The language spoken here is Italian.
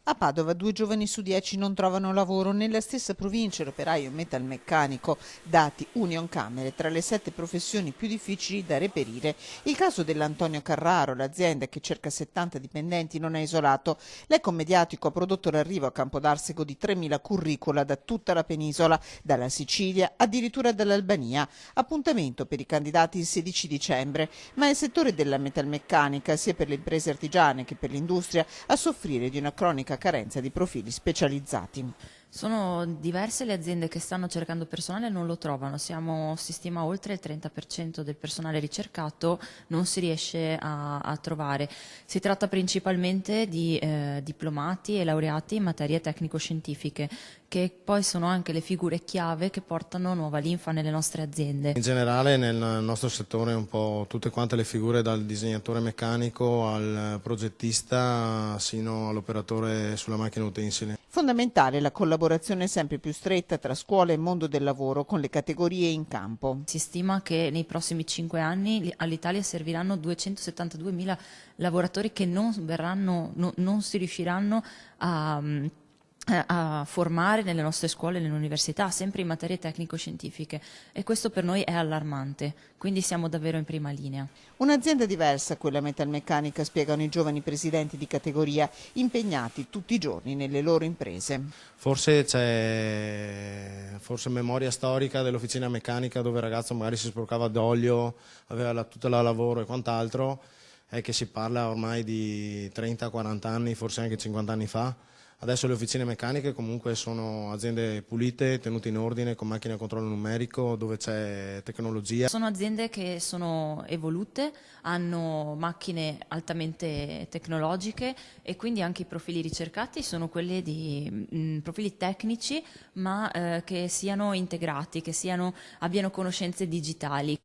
A Padova 2 giovani su 10 non trovano lavoro. Nella stessa provincia l'operaio metalmeccanico, dati Unioncamere, tra le 7 professioni più difficili da reperire. Il caso dell'Antonio Carraro, l'azienda che cerca 70 dipendenti, non è isolato. L'eco mediatico ha prodotto l'arrivo a Campodarsego di 3.000 curricula da tutta la penisola, dalla Sicilia addirittura dall'Albania. Appuntamento per i candidati il 16 dicembre, ma è il settore della metalmeccanica, sia per le imprese artigiane che per l'industria, a soffrire di una cronica carenza di profili specializzati. Sono diverse le aziende che stanno cercando personale e non lo trovano. Si stima oltre il 30% del personale ricercato non si riesce a trovare. Si tratta principalmente di diplomati e laureati in materie tecnico-scientifiche, che poi sono anche le figure chiave che portano nuova linfa nelle nostre aziende. In generale nel nostro settore un po' tutte quante le figure, dal disegnatore meccanico al progettista sino all'operatore sulla macchina utensile. Fondamentale la collaborazione sempre più stretta tra scuola e mondo del lavoro con le categorie in campo. Si stima che nei prossimi 5 anni all'Italia serviranno 272.000 lavoratori che non si riusciranno a formare nelle nostre scuole e nelle università, sempre in materie tecnico-scientifiche, e questo per noi è allarmante, quindi siamo davvero in prima linea. Un'azienda diversa, quella metalmeccanica, spiegano i giovani presidenti di categoria, impegnati tutti i giorni nelle loro imprese. Forse c'è memoria storica dell'officina meccanica, dove il ragazzo magari si sporcava d'olio, aveva la tutela al lavoro e quant'altro, è che si parla ormai di 30-40 anni, forse anche 50 anni fa. Adesso le officine meccaniche comunque sono aziende pulite, tenute in ordine, con macchine a controllo numerico, dove c'è tecnologia. Sono aziende che sono evolute, hanno macchine altamente tecnologiche, e quindi anche i profili ricercati sono quelli di profili tecnici, ma che siano integrati, abbiano conoscenze digitali.